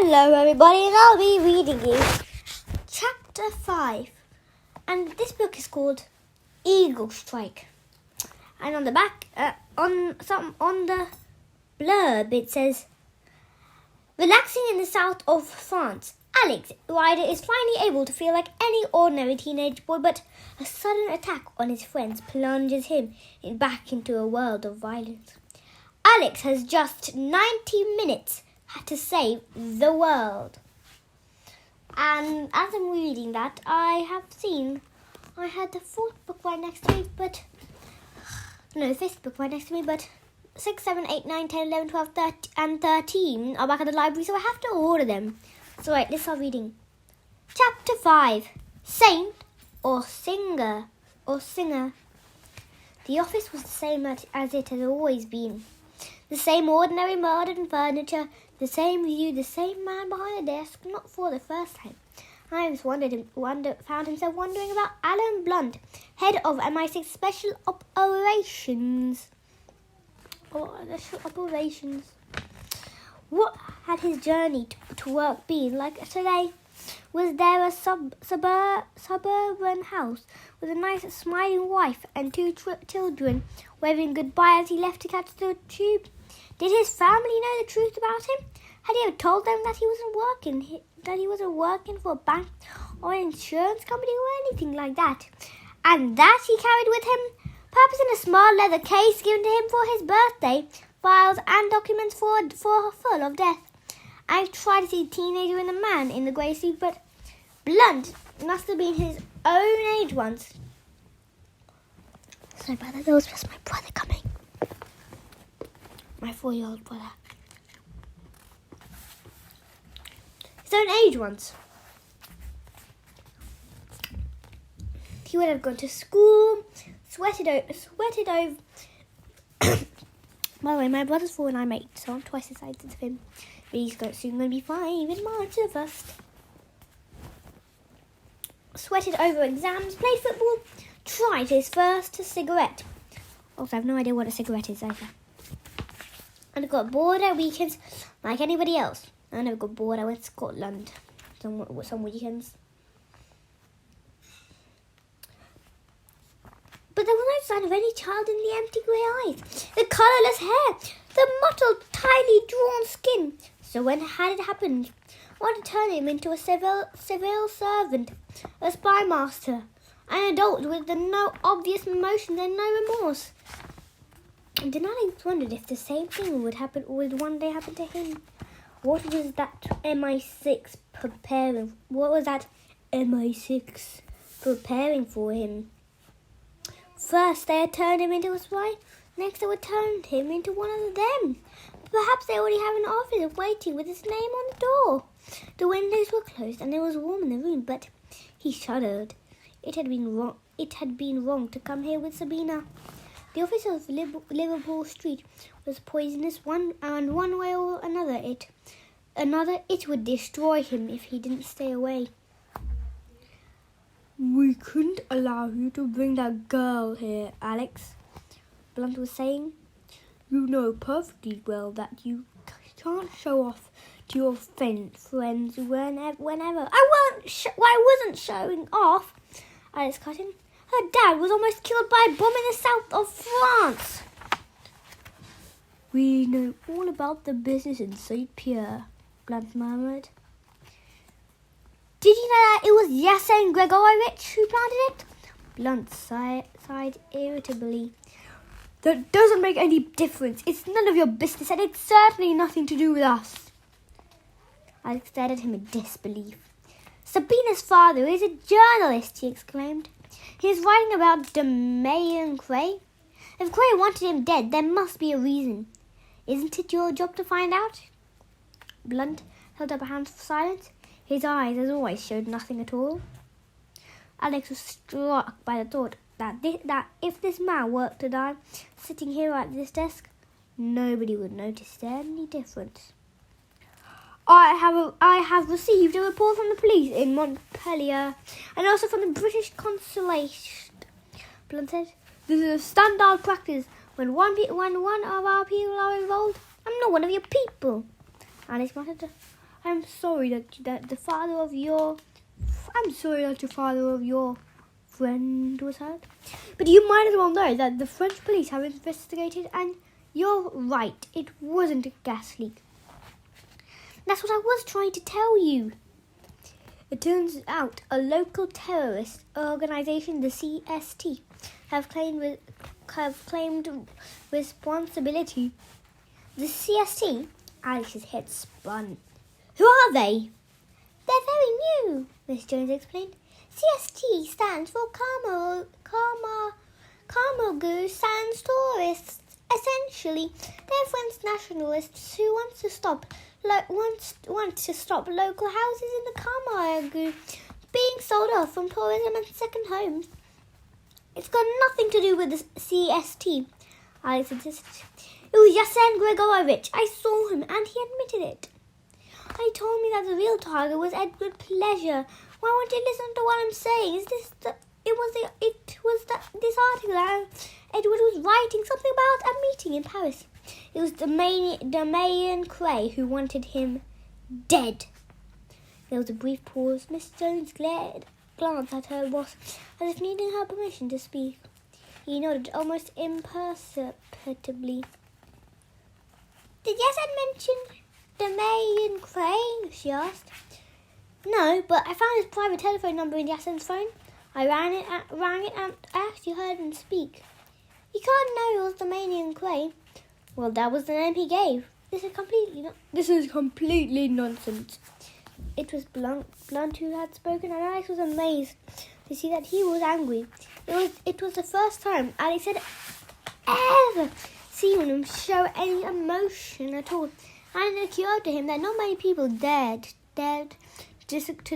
Hello everybody, and I'll be reading you Chapter 5. And this book is called Eagle Strike. And on the back, on the blurb, it says, relaxing in the south of France, Alex Ryder is finally able to feel like any ordinary teenage boy, but a sudden attack on his friends plunges him back into a world of violence. Alex has just 90 minutes to save the world. And as I'm reading that, I had the fourth book right next to me, fifth book right next to me, but 6, 7, 8, 9, 10, 11, 12, 13, and 13 are back at the library, so I have to order them. So right, let's start reading. Chapter 5. Saint or Singer. The office was the same as it had always been. The same ordinary modern furniture, the same view, the same man behind the desk, not for the first time. Ives found himself wondering about Alan Blunt, head of MI6 Special Operations. What had his journey to work been like today? Was there a suburban house with a nice smiling wife and 2 children waving goodbye as he left to catch the tube? Did his family know the truth about him? Had he ever told them that he wasn't working for a bank or an insurance company or anything like that? And that he carried with him, perhaps in a small leather case given to him for his birthday, files and documents full of death. I tried to see the teenager and the man in the grey suit, but Blunt must have been his own age once. Sorry about that, that was just my brother coming. My 4-year-old brother. His own age once. He would have gone to school, sweated over. By the way, my brother's 4 and I'm 8, so I'm twice the size of him. But he's soon going to be 5 in March the 1st. Sweated over exams, played football, tried his first cigarette. Also, I have no idea what a cigarette is either. And got bored at weekends like anybody else. I never got bored. I went to Scotland some weekends. But there was no sign of any child in the empty grey eyes, the colourless hair, the mottled, tightly drawn skin. So when had it happened? What had turned him into a civil servant, a spy master, an adult with no obvious emotion and no remorse? And then Alex wondered if the same thing would one day happen to him. What was that MI6 preparing? What was that MI6 preparing for him? First they had turned him into a spy, next they would turn him into one of them. Perhaps they already have an officer waiting with his name on the door. The windows were closed and it was warm in the room, but he shuddered. It had been wrong to come here with Sabina. The office of Liverpool Street was poisonous, one way or another. It would destroy him if he didn't stay away. We couldn't allow you to bring that girl here, Alex, Blunt was saying. You know perfectly well that you can't show off to your friends whenever. I wasn't showing off, Alex cut in. Her dad was almost killed by a bomb in the south of France. We know all about the business in St. Pierre, Blunt murmured. Did you know that it was Yasin Gregorowitz who planted it? Blunt sighed irritably. That doesn't make any difference. It's none of your business, and it's certainly nothing to do with us. Alex stared at him in disbelief. Sabina's father is a journalist, he exclaimed. He's writing about DeMay and Cray. If Cray wanted him dead, there must be a reason. Isn't it your job to find out? Blunt held up a hand for silence. His eyes, as always, showed nothing at all. Alex was struck by the thought that if this man worked to die, sitting here at this desk, nobody would notice any difference. I have received a report from the police in Montpellier and also from the British consulate. Blunt said, "This is a standard practice. When one of our people are involved, I'm not one of your people." Alice muttered, I'm sorry that the father of your friend was hurt. But you might as well know that the French police have investigated, and you're right, it wasn't a gas leak. That's what I was trying to tell you. It turns out a local terrorist organization, the CST, have claimed responsibility. The CST? Alex's head spun. Who are they? They're very new, Miss Jones explained. CST stands for Kamogu Sans Tourists. Essentially, they're French nationalists who want to stop local houses in the Camargue being sold off from tourism and second homes. It's got nothing to do with the CST, Alex insisted. It was Yasen Gregorovich. I saw him and he admitted it. He told me that the real target was Edward Pleasure. Why won't you listen to what I'm saying? This article. Edward was writing something about a meeting in Paris. It was Damien Cray who wanted him dead. There was a brief pause. Miss Jones glanced at her boss as if needing her permission to speak. He nodded almost imperceptibly. Did Yasen mention Damien Cray? She asked. No, but I found his private telephone number in Yasen's phone. I rang it and I actually heard him speak. You can't know it was Damien Cray. Well, that was the name he gave. This is completely nonsense. It was Blunt who had spoken, and Alex was amazed to see that he was angry. It was the first time Alex had ever seen him show any emotion at all, and it occurred to him that not many people dared to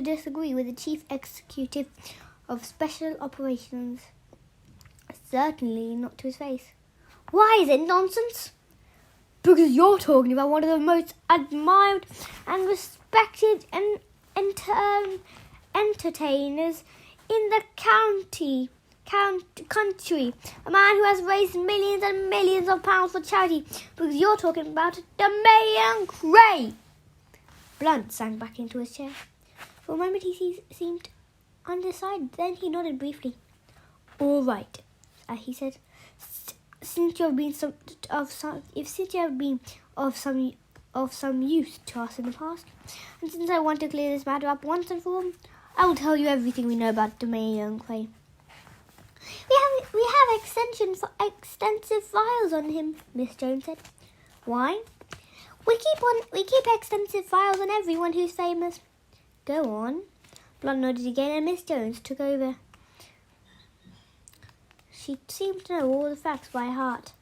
disagree with the chief executive of special operations. Certainly not to his face. Why is it nonsense? Because you're talking about one of the most admired and respected entertainers in the country. A man who has raised millions and millions of pounds for charity. Because you're talking about Damien Cray. Blunt sank back into his chair. For a moment he seemed undecided. Then he nodded briefly. All right, he said. Since you have been of some use to us in the past, and since I want to clear this matter up once and for all, I will tell you everything we know about Damien Cray. We have extensive files on him, Miss Jones said. Why? We keep extensive files on everyone who's famous. Go on. Blunt nodded again, and Miss Jones took over. She seemed to know all the facts by heart.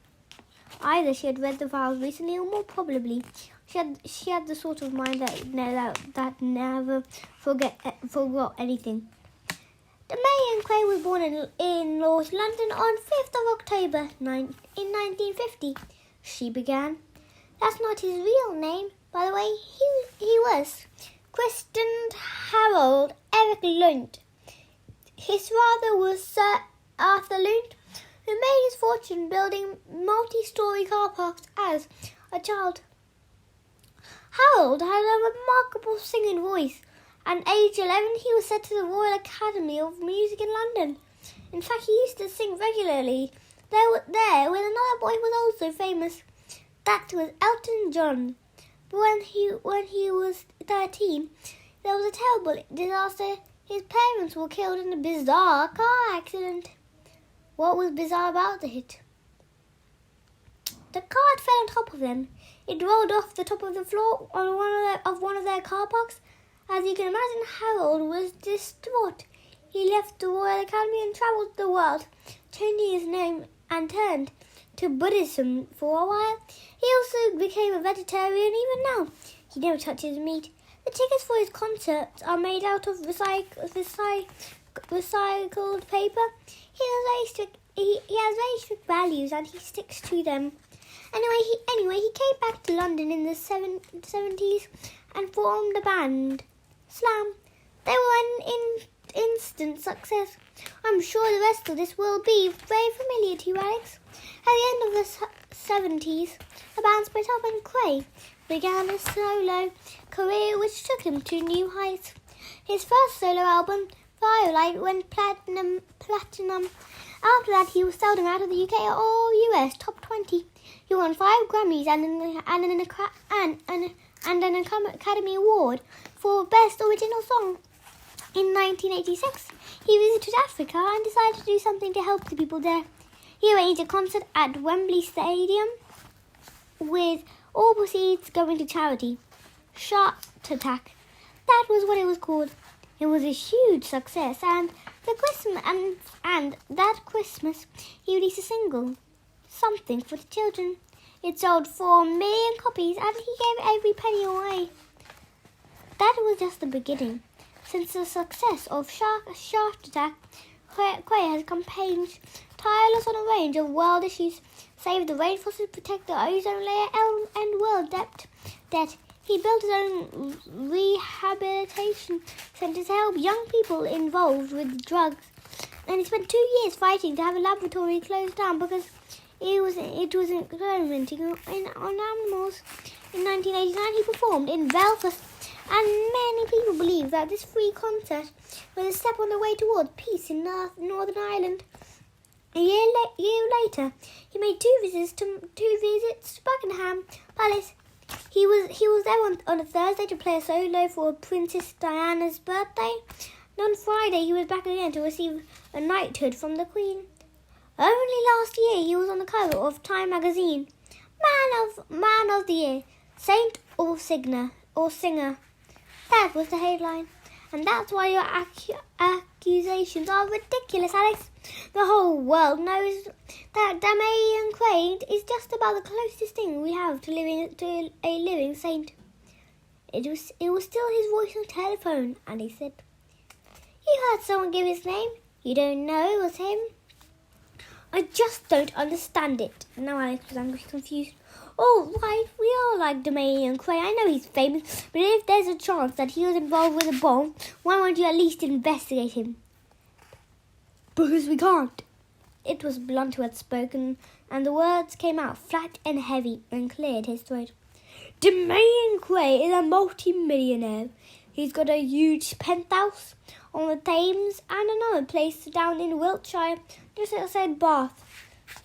Either she had read the files recently, or more probably, she had the sort of mind that never forgot anything. Damien Cray was born in North London on 5th of October in 1950. She began. That's not his real name, by the way. He was christened Harold Eric Lunt. His father was Sir Arthur Lunt, who made his fortune building multi-storey car parks as a child. Harold had a remarkable singing voice. At age 11, he was sent to the Royal Academy of Music in London. In fact, he used to sing regularly there with another boy who was also famous. That was Elton John. But when he was 13, there was a terrible disaster. His parents were killed in a bizarre car accident. What was bizarre about it? The car fell on top of them. It rolled off the top of the floor on one of their car parks. As you can imagine, Harold was distraught. He left the Royal Academy and travelled the world, changing his name and turned to Buddhism for a while. He also became a vegetarian. Even now, he never touches meat. The tickets for his concerts are made out of recycled paper. He has very strict values and he sticks to them. Anyway, he came back to London in the 70s and formed a band, Slam. They were an instant success. I'm sure the rest of this will be very familiar to you, Alex. At the end of the 70s, the band split up and Cray began a solo career which took him to new heights. His first solo album, Firelight, went platinum. After that, he was seldom out of the UK or US top 20. He won 5 Grammys and an Academy Award for Best Original Song. In 1986, he visited Africa and decided to do something to help the people there. He arranged a concert at Wembley Stadium with all proceeds going to charity. Shark Attack. That was what it was called. It was a huge success, and that Christmas he released a single, Something for the Children. It sold 4 million copies, and he gave every penny away. That was just the beginning. Since the success of Shark Attack, Quay has campaigned tireless on a range of world issues: save the rainforest, protect the ozone layer, and world debt. He built his own rehabilitation centre to help young people involved with drugs, and he spent 2 years fighting to have a laboratory closed down because it was experimenting on animals. In 1989, he performed in Belfast, and many people believe that this free concert was a step on the way towards peace in Northern Ireland. A year later, he made 2 visits to Buckingham Palace. He was there on a Thursday to play a solo for Princess Diana's birthday. And on Friday, he was back again to receive a knighthood from the Queen. Only last year, he was on the cover of Time magazine. Man of the Year, Saint or Singer. That was the headline. And that's why your accusations are ridiculous, Alex. The whole world knows that Damien Crane is just about the closest thing we have to a living saint. It was still his voice on the telephone, and he said, "You heard someone give his name. You don't know it was him?" I just don't understand it. Now Alex was angry, confused. "All right, we all like Damien Crane. I know he's famous, but if there's a chance that he was involved with a bomb, why won't you at least investigate him?" "Because we can't." It was Blunt who had spoken, and the words came out flat and heavy and cleared his throat. "Damien Crane is a multi-millionaire. He's got a huge penthouse on the Thames and another place down in Wiltshire, just outside Bath.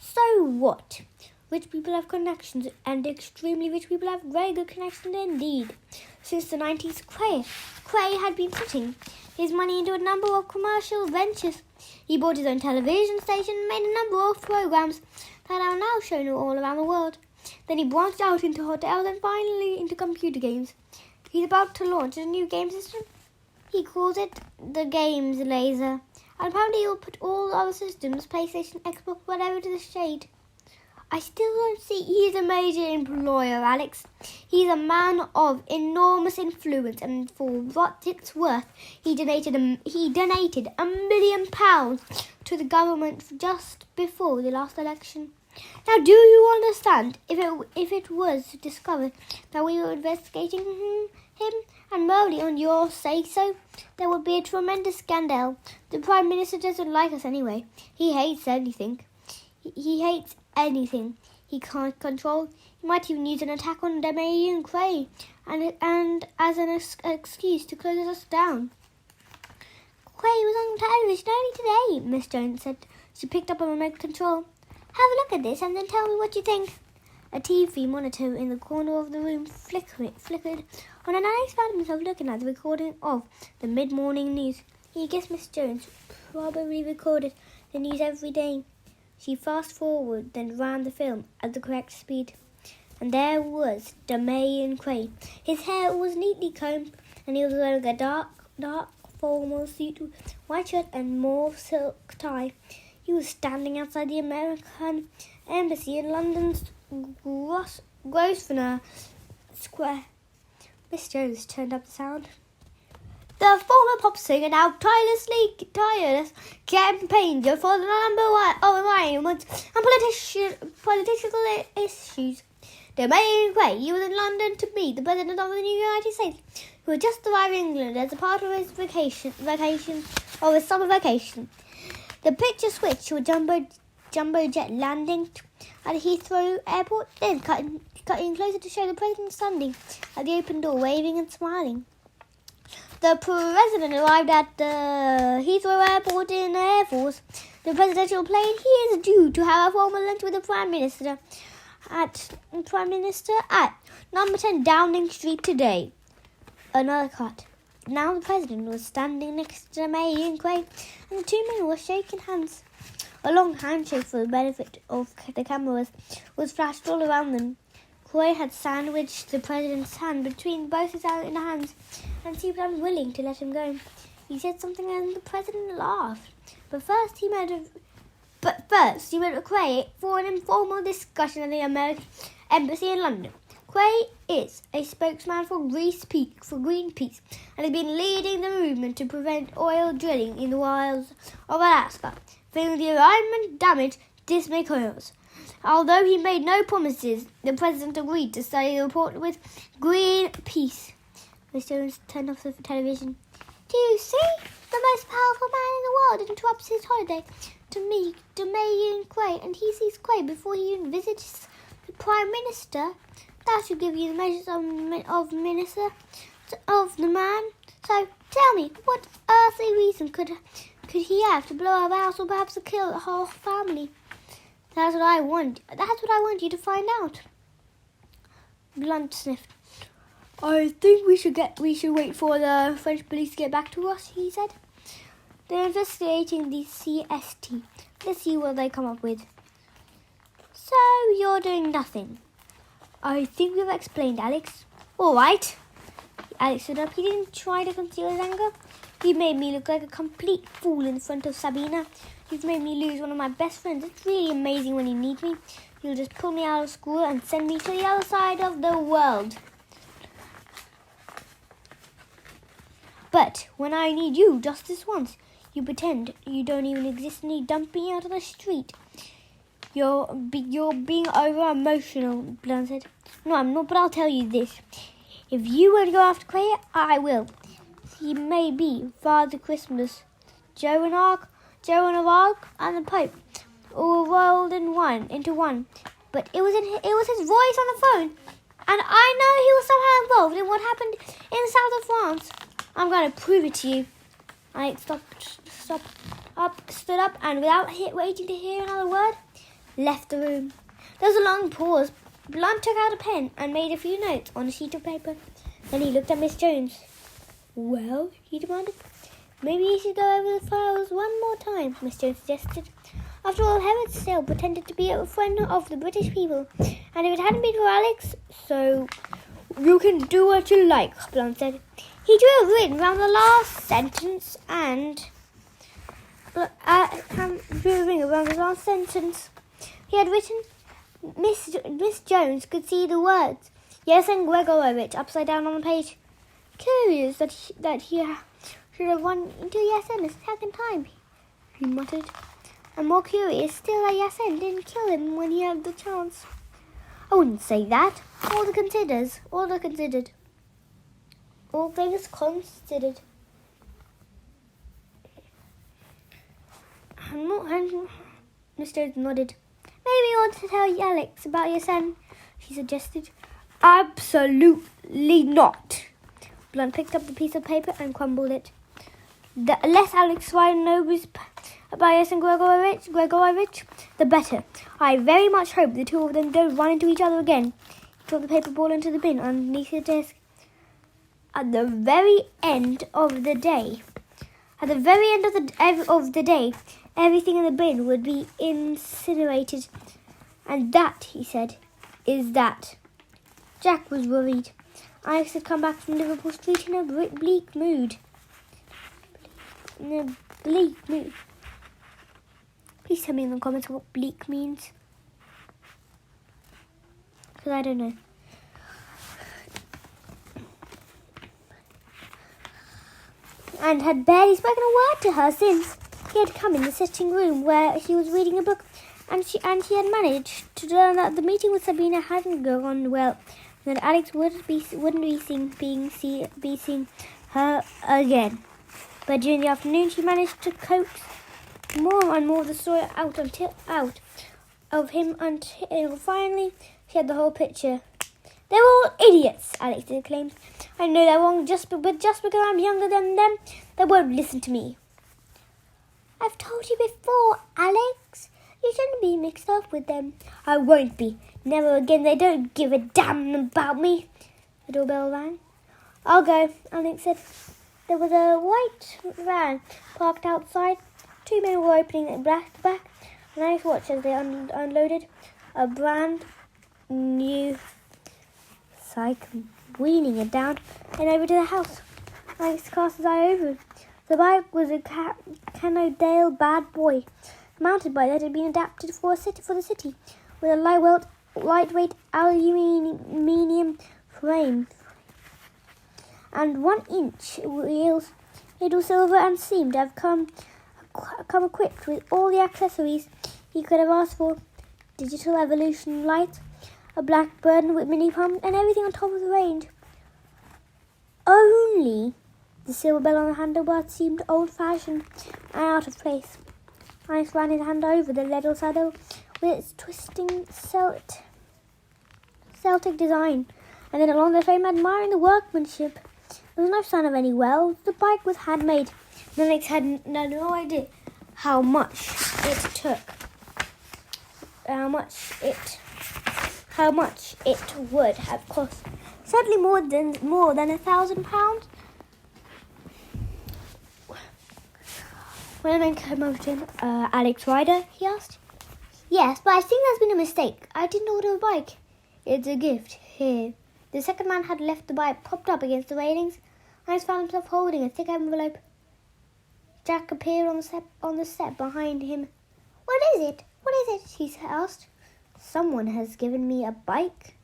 So what? Rich people have connections, and extremely rich people have very good connections indeed. Since the 90s, Quay had been putting his money into a number of commercial ventures. He bought his own television station and made a number of programs that are now shown all around the world. Then he branched out into hotels and finally into computer games. He's about to launch a new game system. He calls it the Games Laser. And apparently he will put all other systems, PlayStation, Xbox, whatever, to the shade. I still don't see he's a major employer, Alex. He's a man of enormous influence, and for what it's worth, he donated £1 million to the government just before the last election. Now, do you understand? If it was discovered that we were investigating him, and merely on your say-so, there would be a tremendous scandal. The Prime Minister doesn't like us anyway. He hates anything. He hates anything he can't control. He might even use an attack on Damien Crane and as an excuse to close us down. Quay was on television only today, Miss Jones said. She picked up a remote control. Have a look at this and then tell me what you think. A TV monitor in the corner of the room flickered on, and Alex found himself looking at the recording of the mid-morning news. He guessed Miss Jones probably recorded the news every day. She fast-forwarded, then ran the film at the correct speed. And there was Damien Crane. His hair was neatly combed, and he was wearing a dark formal suit with white shirt and mauve silk tie. He was standing outside the American Embassy in London's Grosvenor Square. Miss Jones turned up the sound. The former pop singer, now tireless campaigner for the number one of environment and political issues. Damien Crane, he was in London to meet the President of the United States, who had just arrived in England as a part of his summer vacation. The picture switched to a jumbo jet landing at Heathrow Airport, then cut cutting closer to show the president standing at the open door, waving and smiling. The president arrived at the Heathrow Airport in the Air Force. The presidential plane. He is due to have a formal lunch with the Prime Minister at number 10 Downing Street today. Another cut. Now the president was standing next to May and Quay, and the two men were shaking hands. A long handshake for the benefit of the cameras was flashed all around them. Quay had sandwiched the president's hand between both his hands and seemed unwilling to let him go. He said something and the president laughed. But first he met Quay for an informal discussion at the American Embassy in London. Quay is a spokesman for Greenpeace and has been leading the movement to prevent oil drilling in the wilds of Alaska, feeling the environment damage this may cause. Although he made no promises, the president agreed to study the report with Greenpeace. Mr. Jones turned off the television. Do you see? The most powerful man in the world interrupts his holiday to meet May and Quay, and he sees Quay before he even visits the Prime Minister. That should give you the measures of the man. So tell me, what earthly reason could he have to blow up a house or perhaps to kill a whole family? That's what I want you to find out. Blunt sniffed. I think we should wait for the French police to get back to us, he said. They're investigating the CST. Let's see what they come up with. So you're doing nothing. I think we've explained, Alex. All right. Alex stood up. He didn't try to conceal his anger. You made me look like a complete fool in front of Sabina. You've made me lose one of my best friends. It's really amazing when you need me. You'll just pull me out of school and send me to the other side of the world. But when I need you just this once, you pretend you don't even exist and you dump me out of the street. You're being over-emotional, Blunt said. No, I'm not, but I'll tell you this. If you won't go after Quay, I will. He may be Father Christmas, Joan of Arc, and the Pope, all rolled into one. But it was his voice on the phone, and I know he was somehow involved in what happened in the south of France. I'm going to prove it to you. I stood up, and without waiting to hear another word, left the room. There was a long pause. Blunt took out a pen and made a few notes on a sheet of paper. Then he looked at Miss Jones. Well, he demanded. Maybe you should go over the files one more time, Miss Jones suggested. After all, Horowitz still pretended to be a friend of the British people. And if it hadn't been for Alex, so you can do what you like, Blunt said. He drew a ring around the last sentence He had written, Miss Jones could see the words, Yes and Gregorowitz, upside down on the page. Curious that he should have run into Yasen a second time, he muttered. And more curious still that Yasen didn't kill him when he had the chance. I wouldn't say that. All things considered. Miss Jones nodded. Maybe you want to tell Alex about your son, she suggested. Absolutely not. Blunt picked up the piece of paper and crumbled it. The less Alex Ryan knows about yes and Gregorowitz, the better. I very much hope the two of them don't run into each other again. He dropped the paper ball into the bin underneath the desk. At the very end of the day, everything in the bin would be incinerated. And that, he said, is that. Jack was worried. Alex had come back from Liverpool Street in a bleak mood. Please tell me in the comments what bleak means. Because I don't know. And had barely spoken a word to her since he had come in the sitting room where she was reading a book, and she had managed to learn that the meeting with Sabina hadn't gone well, and that Alex wouldn't be seeing her again. But during the afternoon, she managed to coax more and more of the story out of him until finally she had the whole picture. They're all idiots, Alex exclaimed. I know they're wrong, but just because I'm younger than them, they won't listen to me. I've told you before, Alex. You shouldn't be mixed up with them. I won't be. Never again. They don't give a damn about me. The doorbell rang. I'll go, Alex said. There was a white van parked outside. 2 men were opening it back to back, and Alex watched as they unloaded a brand new cycle, wheeling it down and over to the house. Alex cast his eye over it. The bike was a Cannondale bad boy, mounted bike that had been adapted for the city, with a lightweight aluminium frame and 1-inch wheels. It was silver and seemed to have come equipped with all the accessories he could have asked for: digital evolution lights, a Blackburn with mini pump, and everything on top of the range. Only the silver bell on the handlebar seemed old-fashioned and out of place. Alex ran his hand over the leather saddle with its twisting Celtic design, and then along the frame, admiring the workmanship. There was no sign of any welds. The bike was handmade. Alex had no idea how much it would have cost. Certainly more than £1,000. When the man came over to him, Alex Ryder, he asked. Yes, but I think there's been a mistake. I didn't order a bike. It's a gift. Here. The second man had left the bike propped up against the railings. Alex found himself holding a thick envelope. Jack appeared on the step behind him. What is it? What is it? He asked. Someone has given me a bike.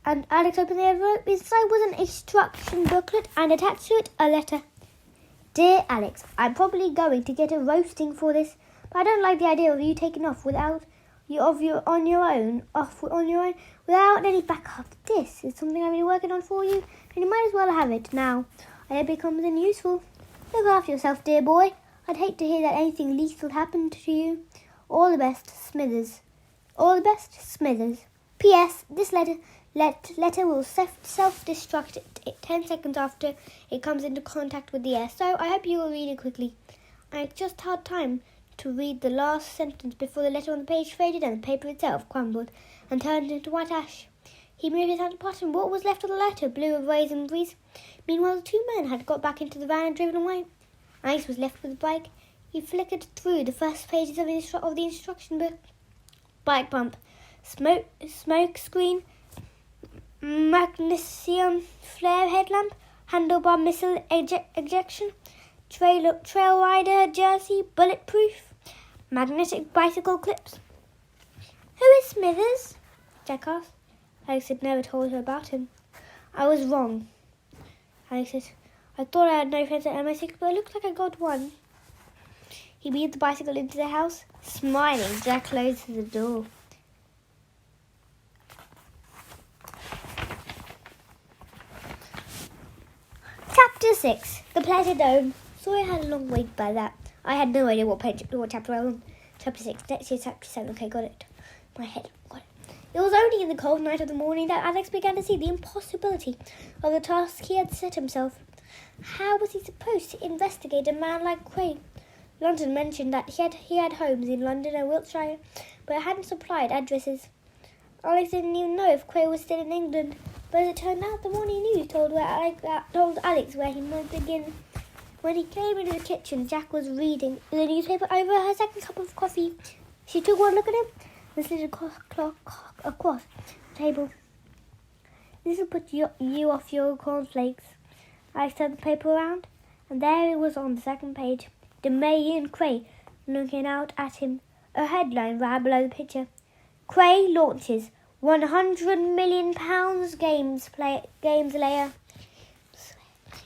And Alex opened the envelope. Inside was an instruction booklet and attached to it a letter. Dear Alex, I'm probably going to get a roasting for this, but I don't like the idea of you taking off on your own without any backup. This is something I've been working on for you, and you might as well have it now. I hope it comes in useful. Look after yourself, dear boy. I'd hate to hear that anything lethal happened to you. All the best, Smithers. All the best, Smithers. P.S. This letter will self-destruct 10 seconds after it comes into contact with the air, so I hope you will read it quickly. I just had time to read the last sentence before the letter on the page faded and the paper itself crumbled and turned into white ash. He moved his hand apart, and what was left of the letter blew a raisin breeze. Meanwhile, the 2 men had got back into the van and driven away. Alex was left with the bike. He flickered through the first pages of the instruction book. Bike pump, smoke screen, magnesium flare headlamp, handlebar missile ejection, trail rider jersey, bulletproof, magnetic bicycle clips. Who is Smithers? Jack asked. Alex had never told her about him. I was wrong, Alex said. I thought I had no friends at MI6, but it looks like I got one. He wheeled the bicycle into the house. Smiling, Jack closed the door. Chapter 6. The Pleasure Dome. Sorry I had a long wait by that. I had no idea what chapter I was on. Chapter 6. Next year, chapter 7. Okay, got it. My head. Got it. It was only in the cold night of the morning that Alex began to see the impossibility of the task he had set himself. How was he supposed to investigate a man like Craig? London mentioned that he had homes in London and Wiltshire, but it hadn't supplied addresses. Alex didn't even know if Craig was still in England, but as it turned out, the morning news told Alex where he might begin. When he came into the kitchen, Jack was reading the newspaper over her second cup of coffee. She took one look at him and slid across the table. This will put you off your cornflakes. Alex turned the paper around, and there it was on the second page. DeMay and Cray looking out at him. A headline ran below the picture. Cray launches £100 million games layer.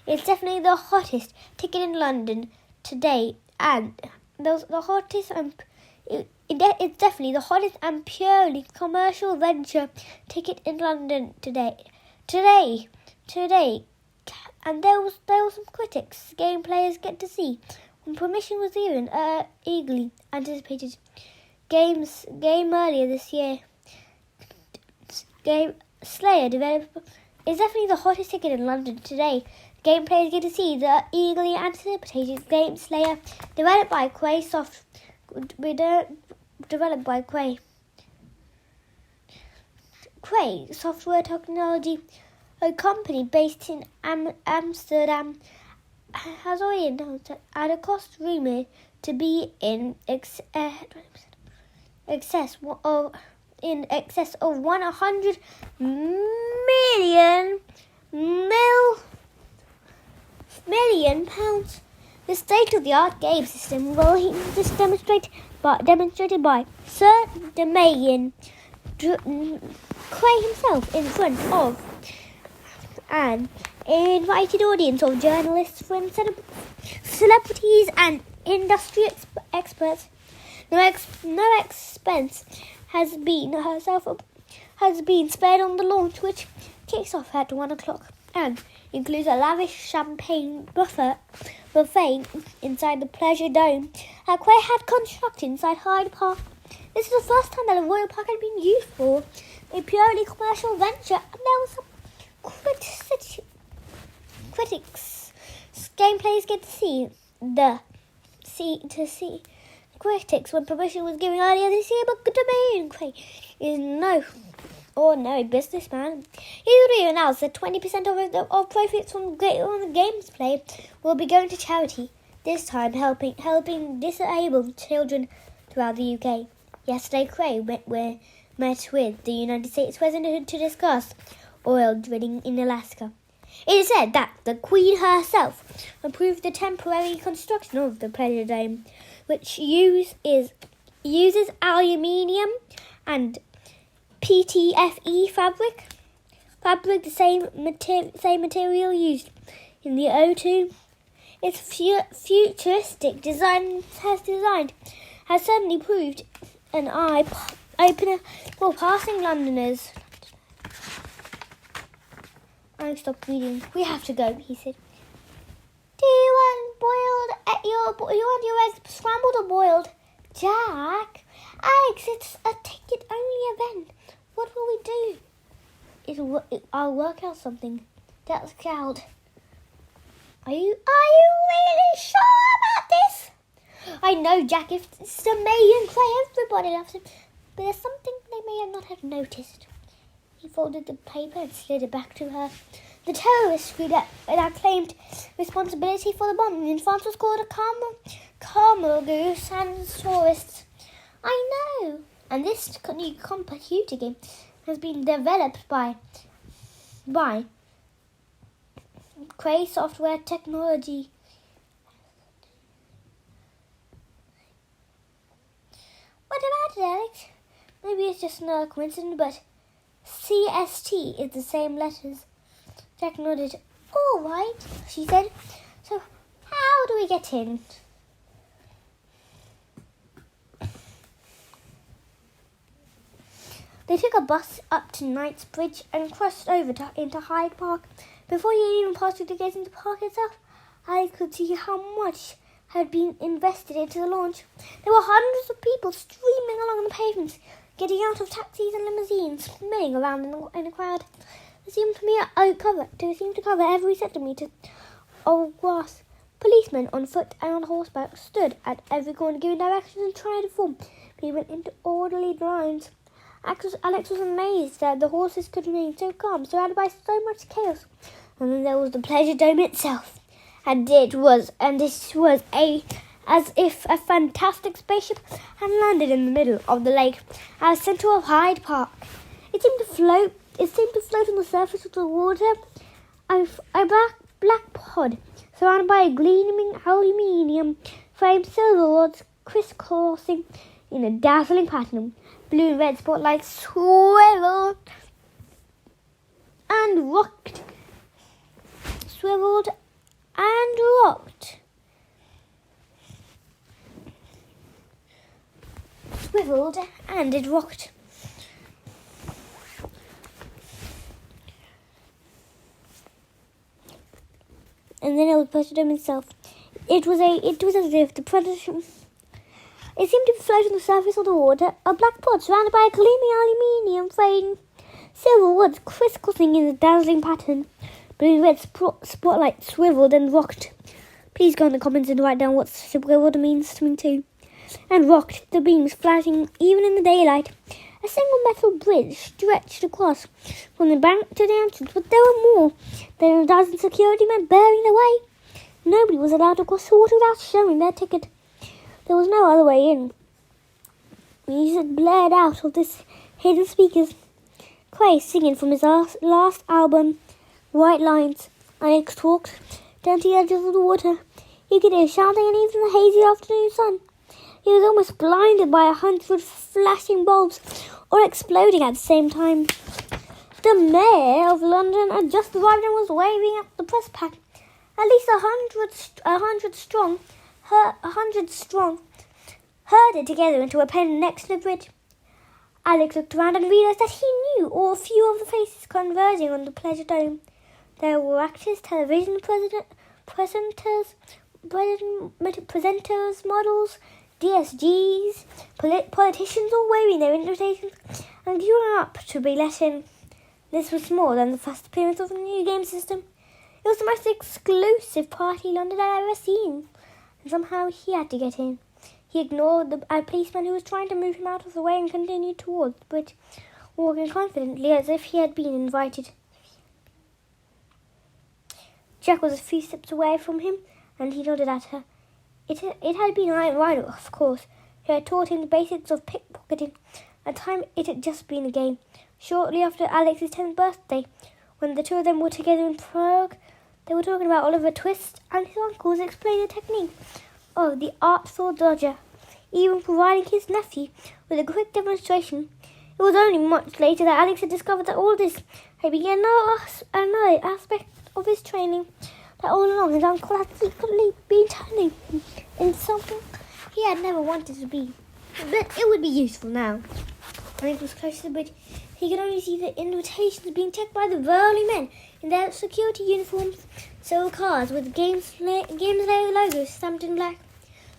It's definitely the hottest ticket in London today, and it's definitely the hottest and purely commercial venture ticket in London today. And there were some critics game players get to see when permission was given. Eagerly anticipated game earlier this year. Game Slayer developer is definitely the hottest ticket in London today. Game players get to see the eagerly anticipated game Slayer, developed by Quay Quay Software Technology, a company based in Amsterdam, has already announced that at a cost rumored to be in excess of 100 million pounds. The state-of-the-art game system will be demonstrated by Sir Damien Quay himself in front of an invited audience of journalists, friends, celebrities and industry experts. No expense has been spared on the launch, which kicks off at 1 o'clock and includes a lavish champagne buffet inside the Pleasure Dome that Quay had constructed inside Hyde Park. This is the first time that a royal park had been used for a purely commercial venture, and there was some critics. Game players get to see critics when permission was given earlier this year, but Damien Quay is no ordinary businessman. He already announced that 20% of profits from the game's play will be going to charity, this time helping disabled children throughout the UK. Yesterday, Quay met with the United States President to discuss oil drilling in Alaska. It is said that the Queen herself approved the temporary construction of the Pleasure Dome, which uses aluminium and PTFE fabric, the same material used in the O2. Its futuristic design has certainly proved an eye-opener for passing Londoners. I stopped reading. We have to go, he said. Do you want your eggs scrambled or boiled? Jack, Alex, it's a ticket-only event. What will we do? I'll work out something. That's cowed. Are you really sure about this? I know, Jack. If it's the Megan Clay, everybody loves him. But there's something they may not have noticed. He folded the paper and slid it back to her. The terrorist group that claimed responsibility for the bombing in France was called a Carmel Goose and tourists. I know. And this new computer game has been developed by Quay Software Technology. What about it, Alex? Maybe it's just another coincidence, but CST is the same letters. Jack nodded. All right, she said. So, how do we get in? They took a bus up to Knightsbridge and crossed over into Hyde Park. Before you even passed through the gates into the park itself, I could see how much had been invested into the launch. There were hundreds of people streaming along the pavements, getting out of taxis and limousines, milling around in a crowd. They seemed to cover every centimetre of grass. Policemen on foot and on horseback stood at every corner giving directions and trying to form people into orderly lines. Alex was amazed that the horses could remain so calm, surrounded by so much chaos. And then there was the Pleasure Dome itself, and this was as if a fantastic spaceship had landed in the middle of the lake at the centre of Hyde Park. It seemed to float on the surface of the water, a black pod surrounded by a gleaming aluminium frame, silver rods crisscrossing in a dazzling pattern. Blue and red spotlights swiveled and rocked. Swiveled and rocked. Swiveled and it rocked. And then it was Pleasure Dome itself. It was as if the president It seemed to float on the surface of the water, a black pot surrounded by a gleaming aluminium frame. Silver woods crisscrossing in a dazzling pattern. Blue and red spotlights swiveled and rocked. Please go in the comments and write down what swiveled means to me too. And rocked, the beams flashing even in the daylight. A single metal bridge stretched across from the bank to the entrance, but there were more than a dozen security men bearing the way. Nobody was allowed to cross the water without showing their ticket. There was no other way in. Music blared out of the hidden speakers. Cray singing from his last album, White Lines. Alex talked down to the edges of the water. He could hear shouting and even the hazy afternoon sun. He was almost blinded by 100 flashing bulbs, all exploding at the same time. The mayor of London had just arrived and was waving at the press pack. At least 100 strong, herded together into a pen next to the bridge. Alex looked around and realised that he knew all a few of the faces converging on the pleasure dome. There were actors, television presenters, models, DSGs, politicians all waving their invitations and queuing up to be let in. This was more than the first appearance of the new game system. It was the most exclusive party London had ever seen, and somehow he had to get in. He ignored a policeman who was trying to move him out of the way and continued towards the bridge, walking confidently as if he had been invited. Jack was a few steps away from him, and he nodded at her. It had been Rhino, of course, who had taught him the basics of pickpocketing. At the time, it had just been a game. Shortly after Alex's 10th birthday, when the two of them were together in Prague, they were talking about Oliver Twist, and his uncle was explaining the technique of the artful dodger, even providing his nephew with a quick demonstration. It was only much later that Alex had discovered that all this had been another aspect of his training, that all along his uncle had secretly been turning him into something he had never wanted to be. But it would be useful now. When it was close to the bridge, he could only see the invitations being checked by the burly men in their security uniforms, silver cars with Games Layer logos stamped in black.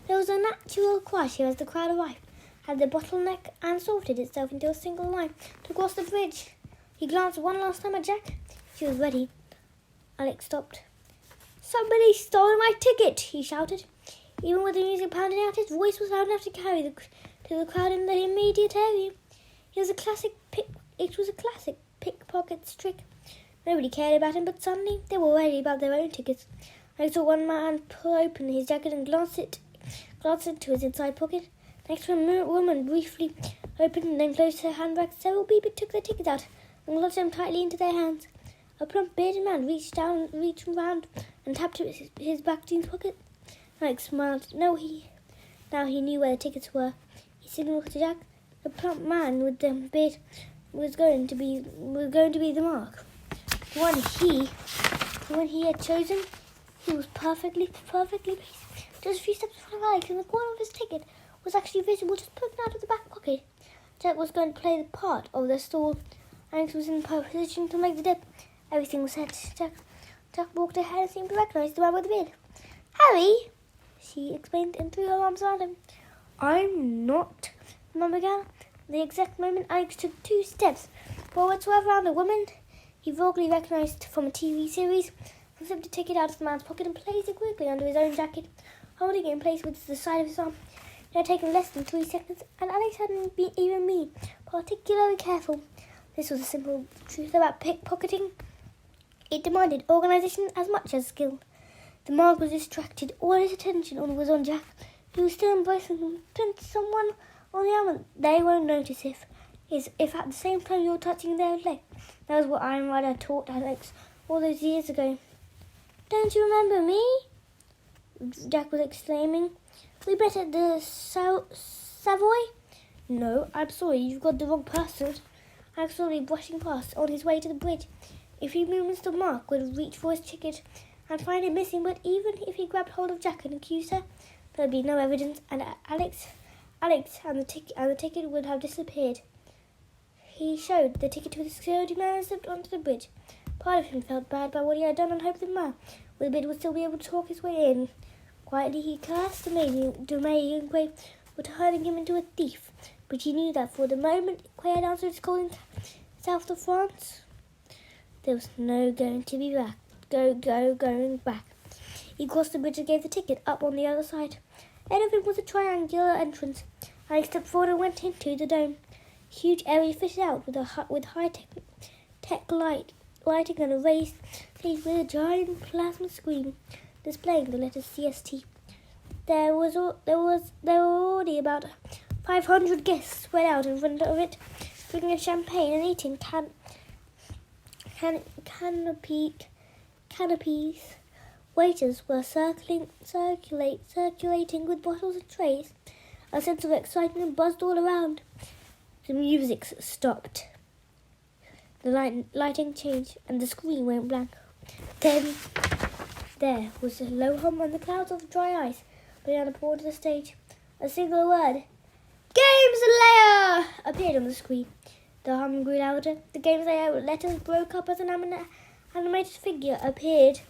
There was a natural crush here as the crowd arrived, had the bottleneck and sorted itself into a single line to cross the bridge. He glanced one last time at Jack. She was ready. Alex stopped. "Somebody stole my ticket!" he shouted. Even with the music pounding out, his voice was loud enough to carry to the crowd in the immediate area. It was a classic pickpocket's trick. Nobody cared about him, but suddenly they were worried about their own tickets. I saw one man pull open his jacket and glance into his inside pocket. Next to a woman briefly opened and then closed her handbag. Several people took their tickets out and clutched them tightly into their hands. A plump bearded man reached around and tapped his back jeans pocket. Alex smiled. Now he knew where the tickets were. He signaled to Jack. The plump man with the beard was going to be the mark. The one he had chosen. He was perfectly placed. Just a few steps in front of Alex, and the corner of his ticket was actually visible, just poking out of the back pocket. Jack was going to play the part of the stall. Alex was in position to make the dip. Everything was set. Jack walked ahead and seemed to recognize the man with the beard. "Harry," she explained and threw her arms around him. "I'm not," the man began. The exact moment Alex took 2 steps forward to around a woman he vaguely recognized from a TV series, and slipped a ticket out of the man's pocket and placed it quickly under his own jacket, holding it in place with the side of his arm. It had taken less than 3 seconds, and Alex hadn't been particularly careful. This was a simple truth about pickpocketing. It demanded organisation as much as skill. The mark was distracted. All his attention was on Jack, who was still embracing him. Turn to someone on the arm. They won't notice if at the same time you're touching their leg. That was what Iron Rider taught Alex all those years ago. "Don't you remember me?" Jack was exclaiming. "We met at the Savoy?" "No, I'm sorry, you've got the wrong person." Alex was brushing past on his way to the bridge. If he knew Mr. Mark would reach for his ticket and find it missing, but even if he grabbed hold of Jack and accused her, there would be no evidence, and Alex and the ticket would have disappeared. He showed the ticket to the security man and slipped onto the bridge. Part of him felt bad by what he had done and hoped the man with the beard would still be able to talk his way in. Quietly he cursed the maid who were turning him into a thief. But he knew that for the moment Quay had answered his calling south of France, there was no going back. He crossed the bridge and gave the ticket up on the other side. Ahead of him was a triangular entrance, and he stepped forward and went into the dome. Huge area fitted out with high-tech lighting and a raised stage with a giant plasma screen displaying the letters CST. There were already about 500 guests spread out in front of it, drinking champagne and eating canopies. Waiters were circulating with bottles and trays. A sense of excitement buzzed all around. The music stopped. The lighting changed, and the screen went blank. Then there was a low hum and the clouds of dry ice began to pour to the stage. A single word, "Games Layer!" appeared on the screen. The hum grew louder. The Games Layer letters broke up as an animated figure appeared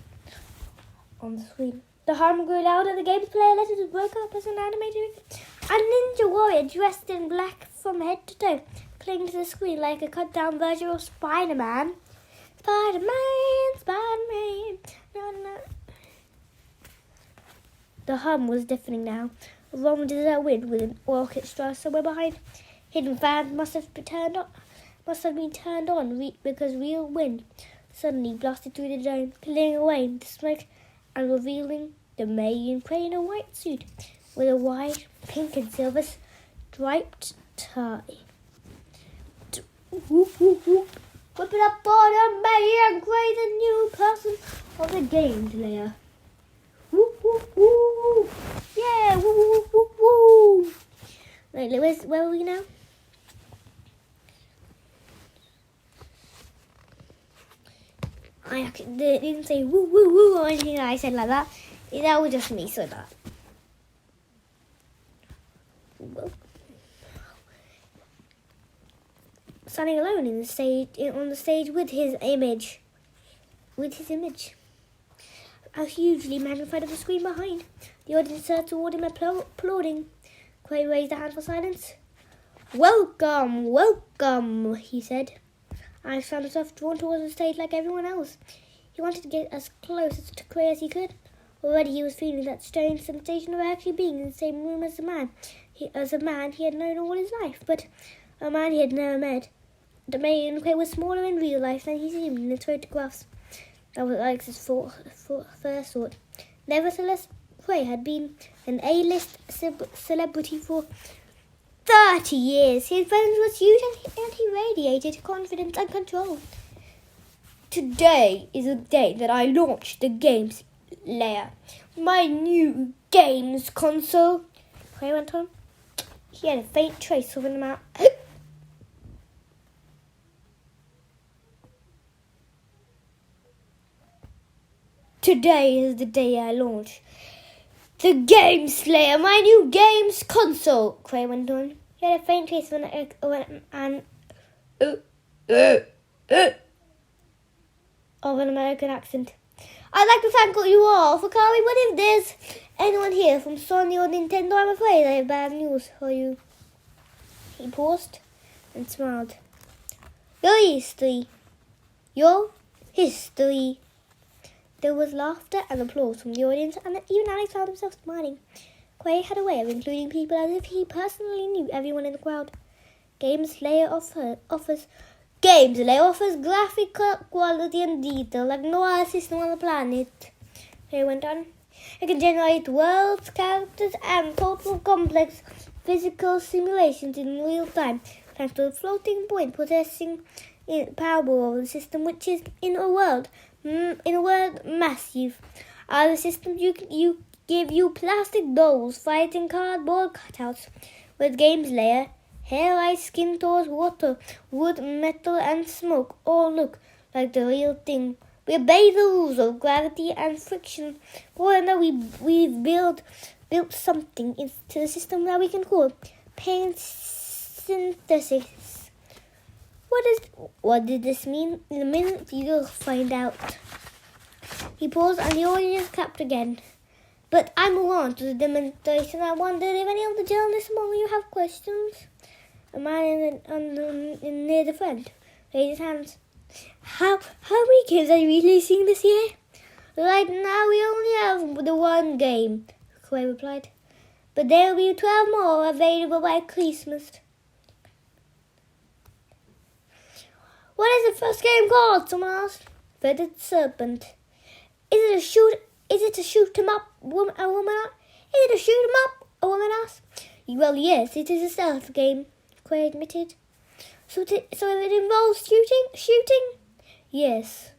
on the screen. The hum grew louder. The Games Player letters broke up as an animated figure. A ninja warrior dressed in black from head to toe clinging to the screen like a cut-down version of Spider-Man. Spider-Man. No. The hum was deafening now. A long desert wind with an orchestra somewhere behind. Hidden fans must have been turned on because real wind suddenly blasted through the dome, clearing away the smoke and revealing the Marion Quay in a white suit with a wide pink and silver striped tie. Whoop, whoop, whoop. Whip it up for the Marion Quay, the new person of the Games Layer. Whoop, whoop, whoop. Yeah, whoop, whoop, whoop, whoop. Right, where are we now? I didn't say woo, woo, woo or anything that I said like that. That was just me, so that. Well, standing alone on the stage with his image. A hugely magnified on the screen behind. The audience turned toward him applauding. Quay raised a hand for silence. Welcome, welcome, he said. Alex found himself drawn towards the stage like everyone else. He wanted to get as close to Quay as he could. Already he was feeling that strange sensation of actually being in the same room as a man he had known all his life, but a man he had never met. The Marion Quay was smaller in real life than he seemed in the photographs. That was Alex's first thought. Nevertheless, Quay had been an A-list celebrity for 30 years. His presence was huge and he radiated confidence and control. Today is the day that I launched the Games Layer, my new games console. Quay went on. He had a faint trace of an amount. Today is the day I launch the Games Layer, my new games console. Quay went on. He had a faint trace of an American accent. I'd like to thank you all for coming, but if there's anyone here from Sony or Nintendo, I'm afraid I have bad news for you. He paused and smiled. Your history. There was laughter and applause from the audience, and even Alex found himself smiling. Quay had a way of including people as if he personally knew everyone in the crowd. Games Layer offers graphic quality and detail like no other system on the planet. He went on. It can generate worlds, characters, and total complex physical simulations in real time, thanks to the floating point processing power of the system, which is in a word massive. Other systems you give you plastic dolls fighting cardboard cutouts. With Games Layer, hair, ice, skin tones, water, wood, metal, and smoke all look like the real thing. We obey the rules of gravity and friction. More than that, we've built something into the system that we can call paint synthesis. What did this mean? In a minute, you'll find out. He paused and the audience clapped again. But I move on to the demonstration. I wonder if any of the journalists among you have questions. A man near the front raised his hands. How many games are you releasing this year? Right now we only have the one game, Quay replied. But there will be 12 more available by Christmas. What is the first game called? Someone asked. Feathered Serpent. Is it a shoot 'em up? A woman asked. Is it a shoot 'em up? A woman asked. Well, yes, it is a stealth game, Quay admitted. So it involves shooting? Yes.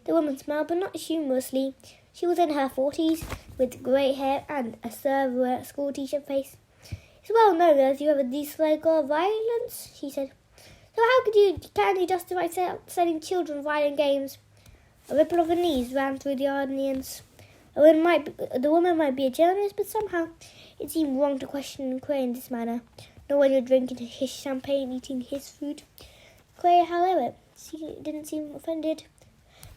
The woman smiled, but not humorously. She was in her 40s, with grey hair and a server school teacher face. It's well known that you have a dislike of violence, she said. So how can you justify selling children violent games? A ripple of unease ran through the audience. The woman might be a journalist, but somehow it seemed wrong to question Quay in this manner. No one would drink his champagne, eating his food. Quay, however, didn't seem offended.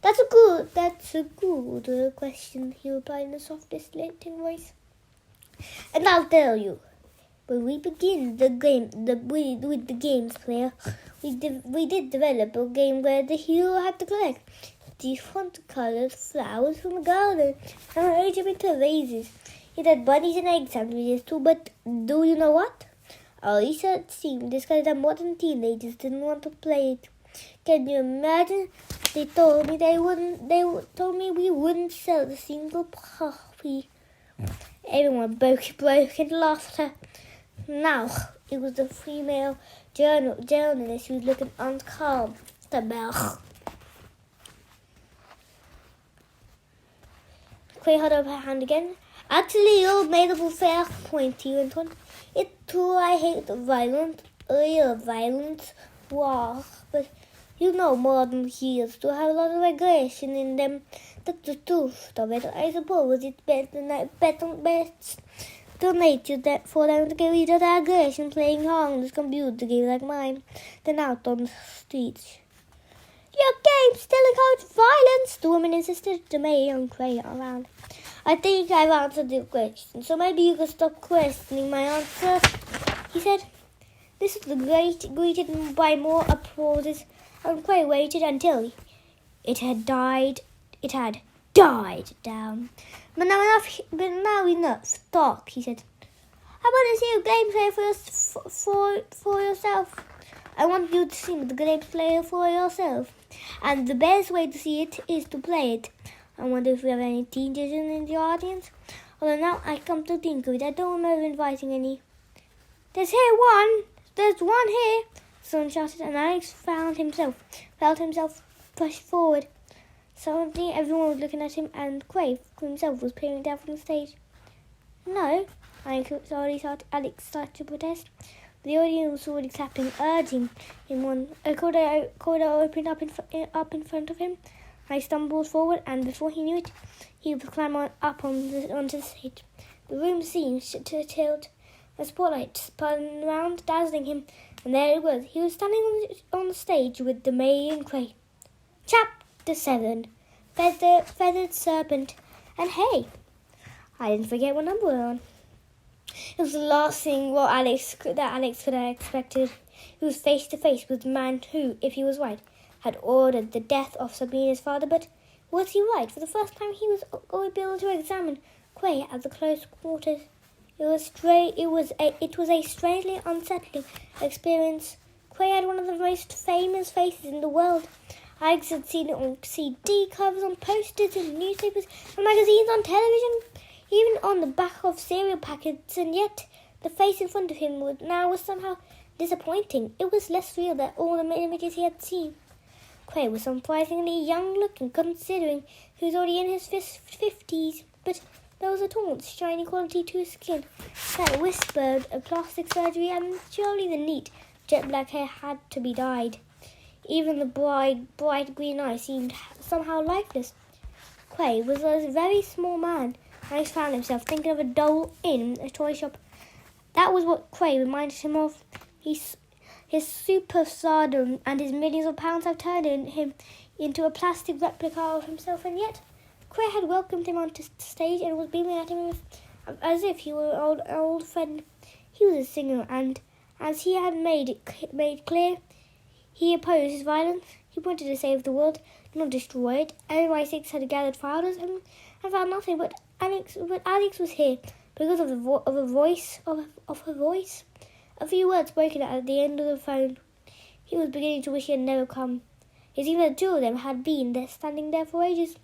That's a good question, he replied in the softest lisping voice. And I'll tell you. When we begin the game, with the games player, we did develop a game where the hero had to collect different coloured flowers from the garden and arrange them into vases. It had bunnies and egg sandwiches too, but do you know what? Our research team discovered that modern teenagers didn't want to play it. Can you imagine? They told me we wouldn't sell a single copy. Everyone broke into laughter. Now, it was the female journalist who was looking uncalm. Quay held up her hand again. Actually, you made a fair point, he went on. It's true I hate real violence, war, but you know modern heroes do have a lot of aggression in them. That's the truth of it. I suppose it's best to nature that for them to get rid of their aggression playing harmless computer games like mine than out on the streets. Your game still encourages violence, the woman insisted. The mayor and Quay around. I think I've answered your question, so maybe you can stop questioning my answer, he said. This was greeted by more applauses, and Quay waited until it had died down. But now enough talk, he said. How about you see a gameplay for yourself? I want you to see the gameplay for yourself. And the best way to see it is to play it. I wonder if we have any teenagers in the audience. Although now I come to think of it, I don't remember inviting any. There's one here, someone shouted, and Alex felt himself push forward. Suddenly everyone was looking at him, and Quay himself was peering down from the stage. No, Alex started to protest. The audience was already clapping, urging him on. A corridor opened up in front of him. I stumbled forward, and before he knew it, he was climbing up onto the stage. The room seemed to tilt. The spotlight spun around, dazzling him, and there it was. He was standing on the stage with the May and Quay. Chapter 7, Feathered Serpent. And hey, I didn't forget what number we're on. It was the last thing Alex could have expected. He was face to face with the man who, if he was right, had ordered the death of Sabrina's father. But was he right? For the first time, he was able to examine Quay at the close quarters. It was a strangely unsettling experience. Quay had one of the most famous faces in the world. Alex had seen it on CD covers, on posters in newspapers, and magazines, on television, even on the back of cereal packets, and yet the face in front of him was somehow disappointing. It was less real than all the images he had seen. Quay was surprisingly young-looking, considering he was already in his 50s, but there was a taunt, shiny quality to his skin that whispered of plastic surgery, and surely the neat, jet-black hair had to be dyed. Even the bright green eyes seemed somehow lifeless. Quay was a very small man, and he found himself thinking of a doll in a toy shop. That was what Quay reminded him of. His superstardom and his millions of pounds have turned him into a plastic replica of himself, and yet Quay had welcomed him onto the stage and was beaming at him as if he were an old friend. He was a singer, and as he had made clear, he opposed violence. He wanted to save the world, not destroy it. MI6 had gathered followers and found nothing, but Alex was here because of her voice. A few words spoken at the end of the phone. He was beginning to wish he had never come. It seemed that the two of them had been there, standing there for ages,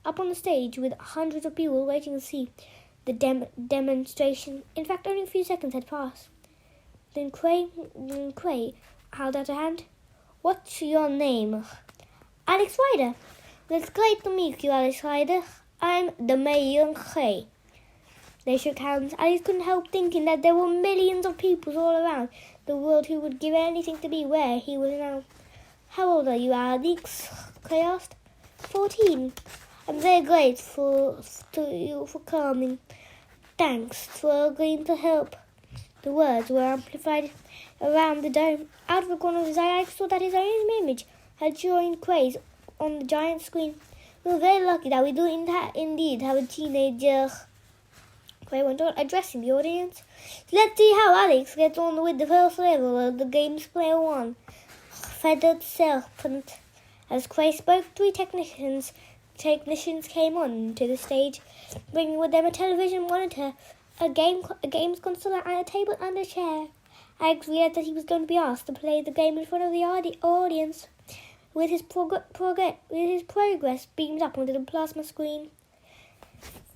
up on the stage with hundreds of people waiting to see the demonstration. In fact, only a few seconds had passed. Then Quay held out a hand. "What's your name?" "Alex Ryder." "Well, it's great to meet you, Alex Ryder. I'm the Mayor Quay." They shook hands. Alex couldn't help thinking that there were millions of people all around the world who would give anything to be where he was now. "How old are you, Alex?" Quay asked. 14. "I'm very grateful to you for coming. Thanks for agreeing to help." The words were amplified around the dome. Out of the corner of his eye, Alex saw that his own image had joined Quay's on the giant screen. "We're very lucky that we do indeed have a teenager." Quay went on, addressing the audience. "Let's see how Alex gets on with the first level of the game's player 1. Feathered Serpent." As Quay spoke, 3 technicians came on to the stage, bringing with them a television monitor, a games console, and a table and a chair. Alex realized that he was going to be asked to play the game in front of the audience, with his progress beamed up onto the plasma screen.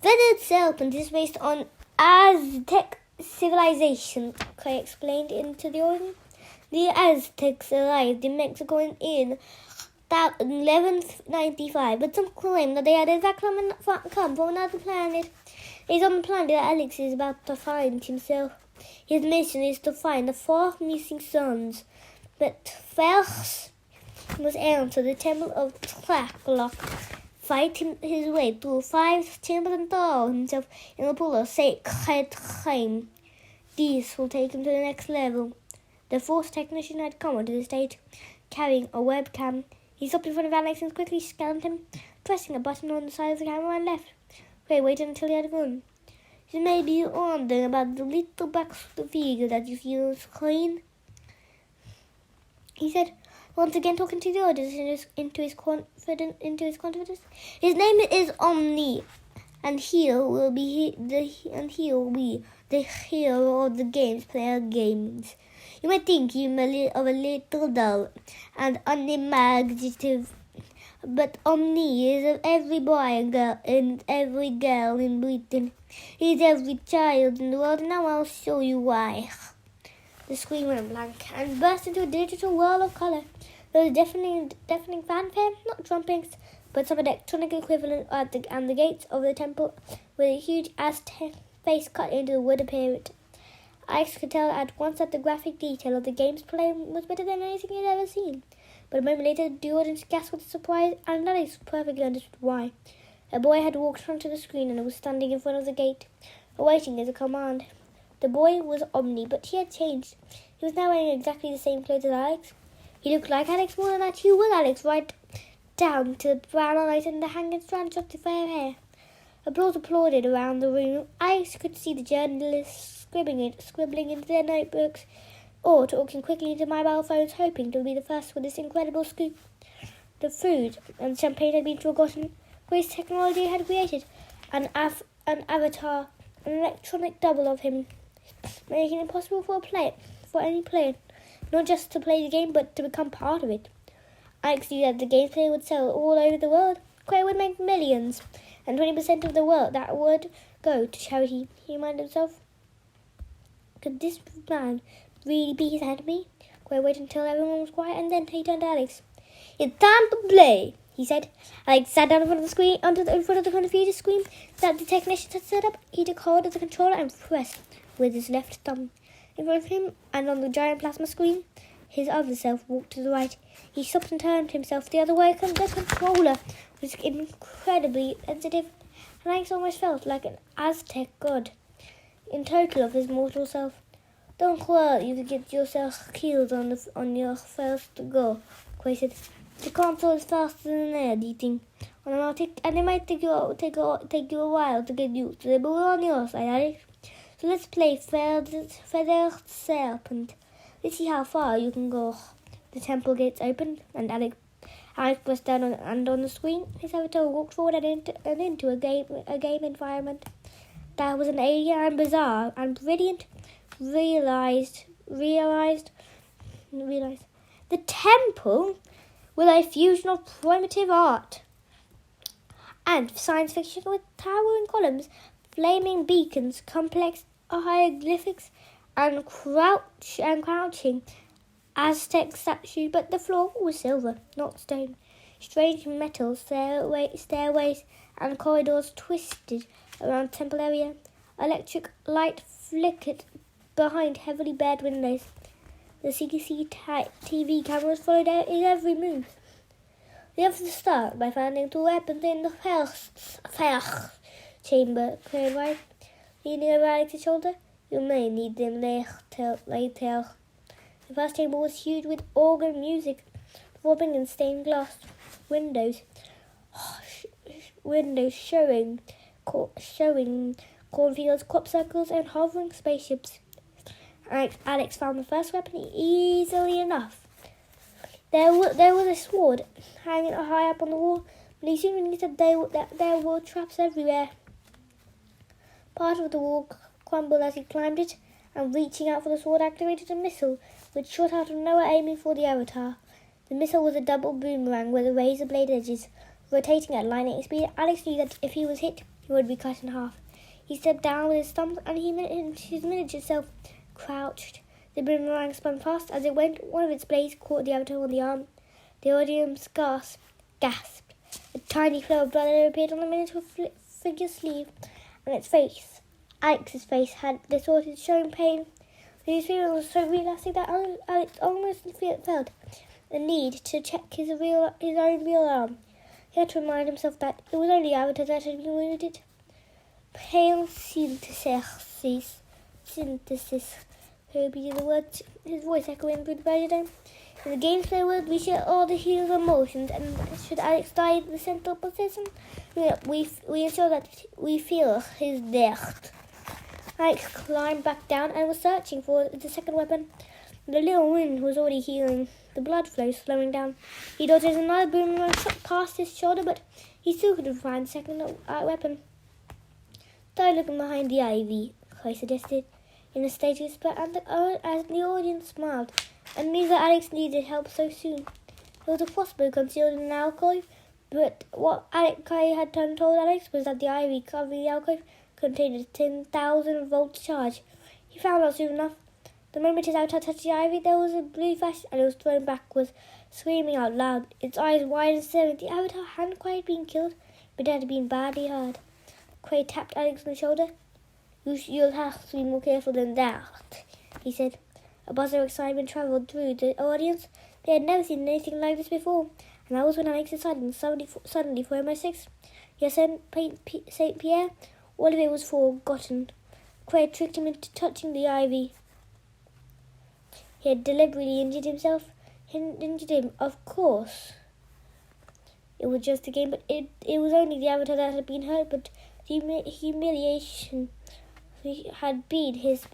Feathered Serpent is based on Aztec civilization, Quay explained into the audience. The Aztecs arrived in Mexico in 1195, but some claim that they had in fact come from another planet. It is on the planet that Alex is about to find himself. His mission is to find the 4 missing sons, but first he must enter the Temple of Tlaloc, fight his way through 5 chambers and throw himself in the pool of sacred flame. These will take him to the next level. The 4th technician had come onto the stage, carrying a webcam. He stopped in front of Alex and quickly scanned him, pressing a button on the side of the camera and left. Quay waited until he had gone. "You may be wondering about the little black figure that you see on the screen," he said, once again talking to the audience into his confidence. "His name is Omni, and he will be the hero of the game's player games. You might think him of a little dull and unimaginative, but Omni is of every boy and every girl in Britain. He is every child in the world, and now I'll show you why." The screen went blank and burst into a digital whirl of colour. There was deafening fanfare, not trumpets, but some electronic equivalent at the gates of the temple, with a huge Aztec face cut into the wood appeared. Alex could tell at once that the graphic detail of the game's play was better than anything he had ever seen. But a moment later, the audience gasped with surprise, and Alex perfectly understood why. A boy had walked onto the screen and was standing in front of the gate, awaiting his command. The boy was Omni, but he had changed. He was now wearing exactly the same clothes as Alex. He looked like Alex more than that. He was Alex, right down to the brown eyes and the hanging strands of the fair hair. Applause applauded around the room. Alex could see the journalists scribbling into their notebooks, or talking quickly into mobile phones, hoping to be the first with this incredible scoop. The food and champagne had been forgotten. Grace technology had created an avatar, an electronic double of him, making it possible for any player, not just to play the game, but to become part of it. Alex knew that the gameplay would sell all over the world. Quay would make millions, and 20% of the world that would go to charity. He reminded himself, could this man really be his enemy? Quay waited until everyone was quiet, and then he turned to Alex. "It's time to play," he said. Alex sat down in front of the screen, in front of the computer screen that the technician had set up. He took hold of the controller and pressed with his left thumb. In front of him, and on the giant plasma screen, his other self walked to the right. He stopped and turned himself the other way. The controller was incredibly sensitive, and Alex almost felt like an Aztec god in total of his mortal self. "Don't worry, you get yourself killed on your first go," Quay said. The console is faster than air, do you think? And it might take you a while to get used to it, but we're on your side, Alex. So let's play Feather Serpent. Let's see how far you can go. The temple gates opened, and Alex pressed down on the screen. His avatar walked forward and into a game environment. That was an alien and bizarre and brilliant. Realized the temple with a fusion of primitive art and science fiction with towering columns, flaming beacons, complex hieroglyphics, and crouching Aztec statues, but the floor was silver, not stone. Strange metal stairways and corridors twisted around the temple area. Electric light flickered behind heavily barred windows. The CCTV TV cameras followed his every move. We have to start by finding two weapons in the first chamber, Crane White, leaning over Alex's shoulder. You may need them later. The first chamber was huge with organ music, throbbing in stained glass windows showing cornfields, crop circles, and hovering spaceships. Alex found the first weapon easily enough. There was a sword hanging high up on the wall, but he soon realized that there were traps everywhere. Part of the wall crumbled as he climbed it, and reaching out for the sword activated a missile, which shot out of nowhere, aiming for the avatar. The missile was a double boomerang with razor blade edges, rotating at lightning speed. Alex knew that if he was hit, he would be cut in half. He stepped down with his thumbs, and his miniature self crouched. The boomerang spun fast. As it went, one of its blades caught the avatar on the arm. The audience gasped. A tiny flow of blood appeared on the miniature figure's sleeve, and its face, Alex's face, had distorted, showing pain. His feeling was so realistic that Alex almost felt the need to check his own real arm. He had to remind himself that it was only Avatar that had been wounded. Pale synthesis. Repeated the words, his voice echoing through the barrier. In the gameplay world, we share all the hero's emotions, and should Alex die in the central position, we ensure that we feel his death. Alex climbed back down and was searching for the second weapon. The little wound was already healing, the blood flow slowing down. He dodged another boomerang shot past his shoulder, but he still couldn't find the second weapon. Try looking behind the ivy, Chloe suggested, in a stage whisper, as the audience smiled, and knew that Alex needed help so soon. There was a crossbow concealed in an alcove, but what Chloe had told Alex was that the ivy covering the alcove contained a 10,000-volt charge. He found out soon enough. The moment his avatar touched the ivy, there was a blue flash, and it was thrown backwards, screaming out loud, its eyes wide and staring. The avatar hadn't quite been killed, but it had been badly hurt. Quay tapped Alex on the shoulder. You'll have to be more careful than that, he said. A buzz of excitement travelled through the audience. They had never seen anything like this before, and that was when Alex decided suddenly for MI6. Yes, St. Pierre, all of it was forgotten. Quay tricked him into touching the ivy. He had deliberately injured him, of course. It was just a game, but it was only the avatar that had been hurt, but the humiliation had been his,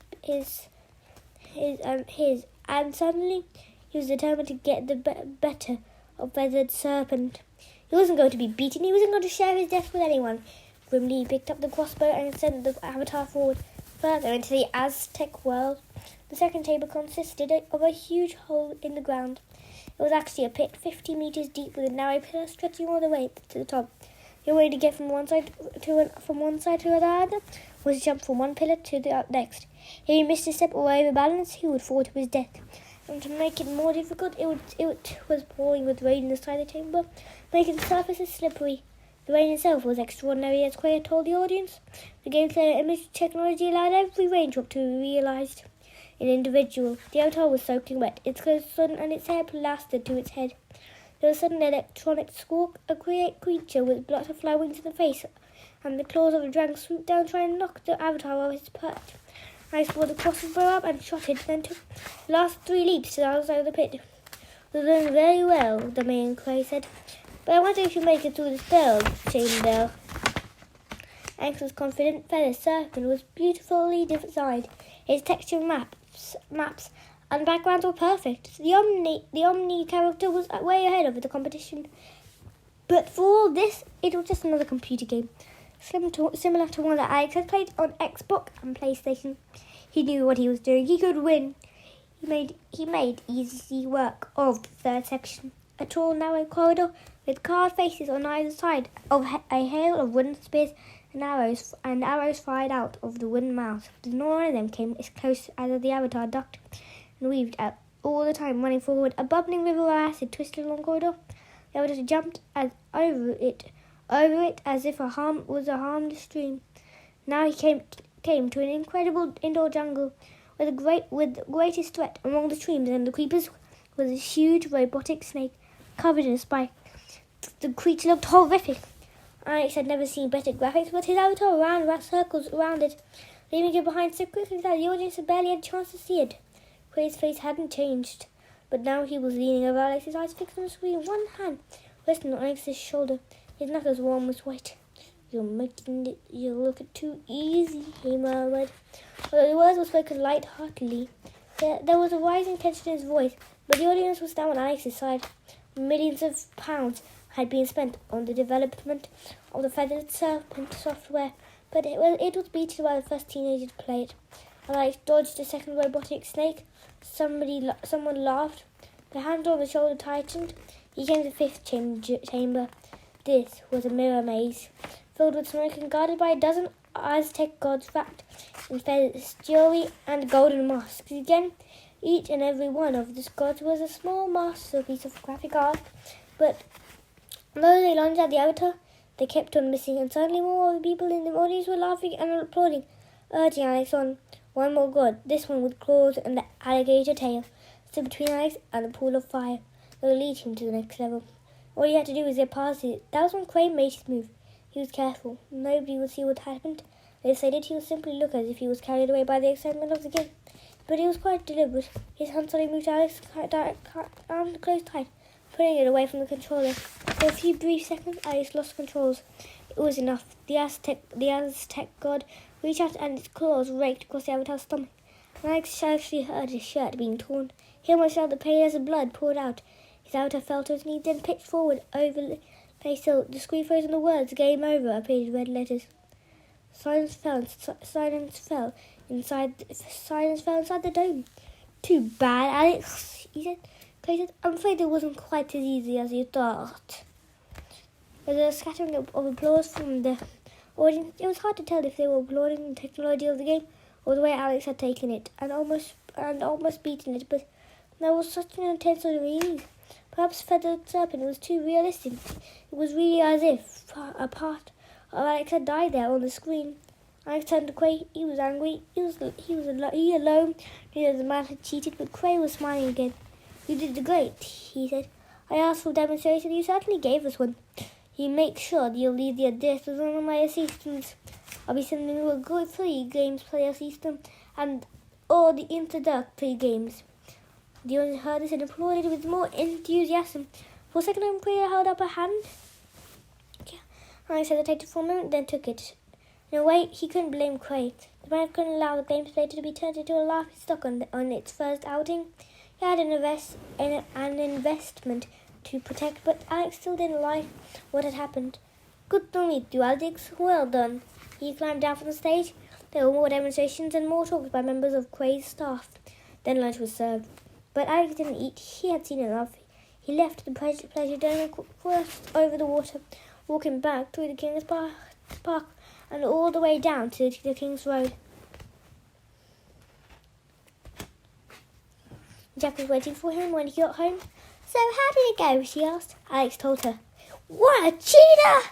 and suddenly he was determined to get the better of Feathered Serpent. He wasn't going to be beaten. He wasn't going to share his death with anyone. Grimly, he picked up the crossbow and sent the avatar forward, further into the Aztec world. The second chamber consisted of a huge hole in the ground. It was actually a pit 50 meters deep with a narrow pillar stretching all the way to the top. The only way to get from one side to the other was to jump from one pillar to the next. If he missed a step or overbalanced, he would fall to his death. And to make it more difficult, it was pouring with rain inside the chamber, making the surfaces slippery. The rain itself was extraordinary, as Quay told the audience. The gameplay image technology allowed every raindrop to be realized. An individual. The avatar was soaking wet. Its clothes sodden and its hair plastered to its head. There was a sudden electronic squawk. A creature with butterfly wings in the face and the claws of a dragon swooped down, trying to knock the avatar off his perch. I brought the crossbow up and shot it, then took the last 3 leaps to the other side of the pit. "We're doing very well," the man Cray said. "But I wonder if you make it through the spell, Chamber." Alex was confident. Feather Serpent was beautifully designed. Its texture maps and backgrounds were perfect. The Omni character was way ahead of the competition. But for all this, it was just another computer game, similar to one that Alex had played on Xbox and PlayStation. He knew what he was doing. He could win. He made easy work of the third section, a tall, narrow corridor with carved faces on either side of a hail of wooden spears and arrows fired out of the wooden mouths. None one of them came as close as the avatar ducked and weaved out all the time, running forward. A bubbling river of acid twisted along the corridor. The avatar jumped over it as if was a harmless stream. Now he came to an incredible indoor jungle with the greatest threat among the streams and the creepers was a huge robotic snake covered in spikes. The creature looked horrific. Alex had never seen better graphics, but his avatar ran circles around it, leaving it behind so quickly that the audience barely had a chance to see it. Cray's face hadn't changed, but now he was leaning over Alex, his eyes fixed on the screen, one hand resting on Alex's shoulder. His knuckles were almost white. "You're making it look too easy," he murmured. Although the words were spoken light-heartedly, there was a rising tension in his voice, but the audience was down on Alex's side. Millions of pounds had been spent on the development of the Feathered Serpent software, but it was beaten by the first teenager to play it. Alex dodged a second robotic snake. Someone laughed. The hand on the shoulder tightened. He came to the fifth chamber. This was a mirror maze, filled with smoke and guarded by a dozen Aztec gods wrapped in feathers, jewelry, and golden masks. Again, each and every one of these gods was a small masterpiece of graphic art, but though they lunged at the avatar, they kept on missing, and suddenly more of the people in the audience were laughing and applauding, urging Alex on. One more god, this one with claws and the alligator tail, stood between Alex and the pool of fire that would lead him to the next level. All he had to do was get past it. That was when Crane made his move. He was careful. Nobody would see what happened. If they did, he would simply look as if he was carried away by the excitement of the game. But he was quite deliberate. His hand suddenly moved Alex arm close tight, pulling it away from the controller. For a few brief seconds, Alex lost controls. It was enough. The Aztec god reached out and its claws raked across the avatar's stomach. Alex actually heard his shirt being torn. He almost felt the pain as the blood poured out. His avatar fell to his knees, then pitched forward over the place till the screen froze and the words "Game Over" appeared in red letters. Silence fell inside the dome. "Too bad, Alex," he said. "I'm afraid it wasn't quite as easy as you thought." There was a scattering of applause from the audience. It was hard to tell if they were applauding the technology of the game or the way Alex had taken it and almost beaten it, but there was such an intense unease. Perhaps Feathered Serpent was too realistic. It was really as if a part of Alex had died there on the screen. Alex turned to Cray. He was angry. He alone knew that the man had cheated, but Cray was smiling again. "You did great," he said. "I asked for a demonstration. You certainly gave us one. You make sure that you'll leave the address with one of my assistants. I'll be sending you a good free games player system and all the introductory games." The audience heard this and applauded with more enthusiasm. For a second, Cray held up a hand. Alex hesitated for a moment, then took it. In a way, he couldn't blame Cray. The man couldn't allow the games player to be turned into a laughing stock on its first outing. He had an investment to protect, but Alex still didn't like what had happened. "Good to meet you, Alex. Well done." He climbed down from the stage. There were more demonstrations and more talks by members of Cray's staff. Then lunch was served. But Alex didn't eat. He had seen enough. He left the pleasure dome and crossed over the water, walking back through the King's Park and all the way down to the King's Road. Jack was waiting for him when he got home. "So how did it go?" she asked. Alex told her. "What a cheater!"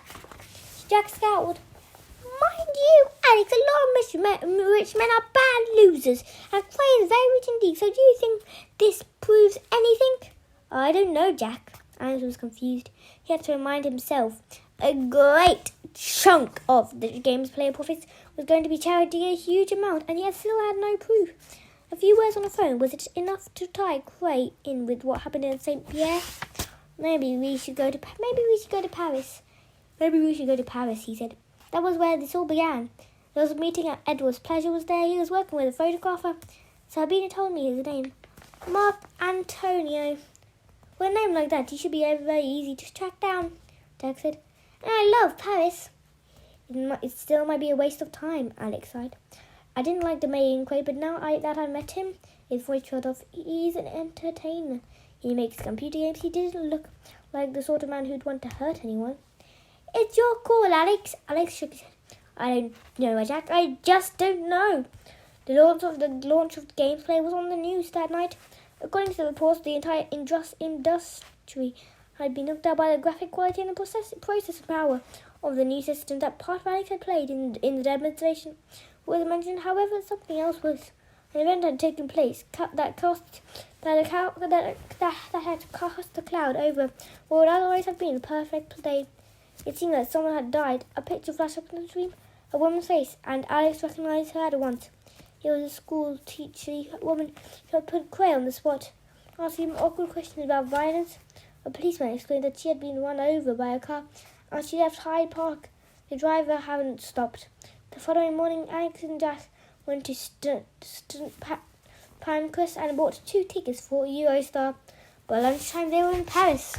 Jack scowled. "Mind you, Alex, a lot of rich men are bad losers, and Cray is very rich indeed, so do you think this proves anything?" "I don't know, Jack." Alex was confused. He had to remind himself a great chunk of the game's player profits was going to be charity, a huge amount, and yet still had no proof. A few words on the phone, was it enough to tie Cray in with what happened in St. Pierre? Maybe we should go to Paris. Maybe we should go to Paris, he said. That was where this all began. There was a meeting at Edward's. Pleasure was there. He was working with a photographer. Sabina told me his name. Mark Antonio. With a name like that, he should be very easy to track down, Jack said. And I love Paris. It still might be a waste of time, Alex sighed. I didn't like the main Cray, but now that I met him, his voice shut off. He's an entertainer. He makes computer games. He didn't look like the sort of man who'd want to hurt anyone. It's your call, Alex. Alex shook his head. I don't know, Jack. I just don't know. The launch of gameplay was on the news that night. According to the reports, the entire industry had been knocked out by the graphic quality and the processor power of the new system that part of Alex had played in the demonstration. Was mentioned, however, something else was. An event had taken place that had cast a cloud over what would otherwise have been a perfect day. It seemed that someone had died. A picture flashed up on the screen, a woman's face, and Alex recognized her at once. It was a school teacher, a woman who had put Cray on the spot, asking him awkward questions about violence. A policeman explained that she had been run over by a car and she left Hyde Park. The driver hadn't stopped. The following morning, Alex and Jack went to Pancras and bought 2 tickets for Eurostar. By lunchtime, they were in Paris.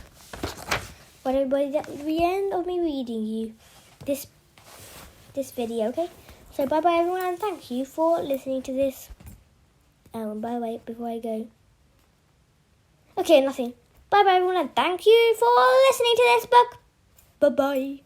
But everybody, that's the end of me reading you this video, okay? So bye-bye, everyone, and thank you for listening to this. Oh, and by the way, before I go... Okay, nothing. Bye-bye, everyone, and thank you for listening to this book. Bye-bye.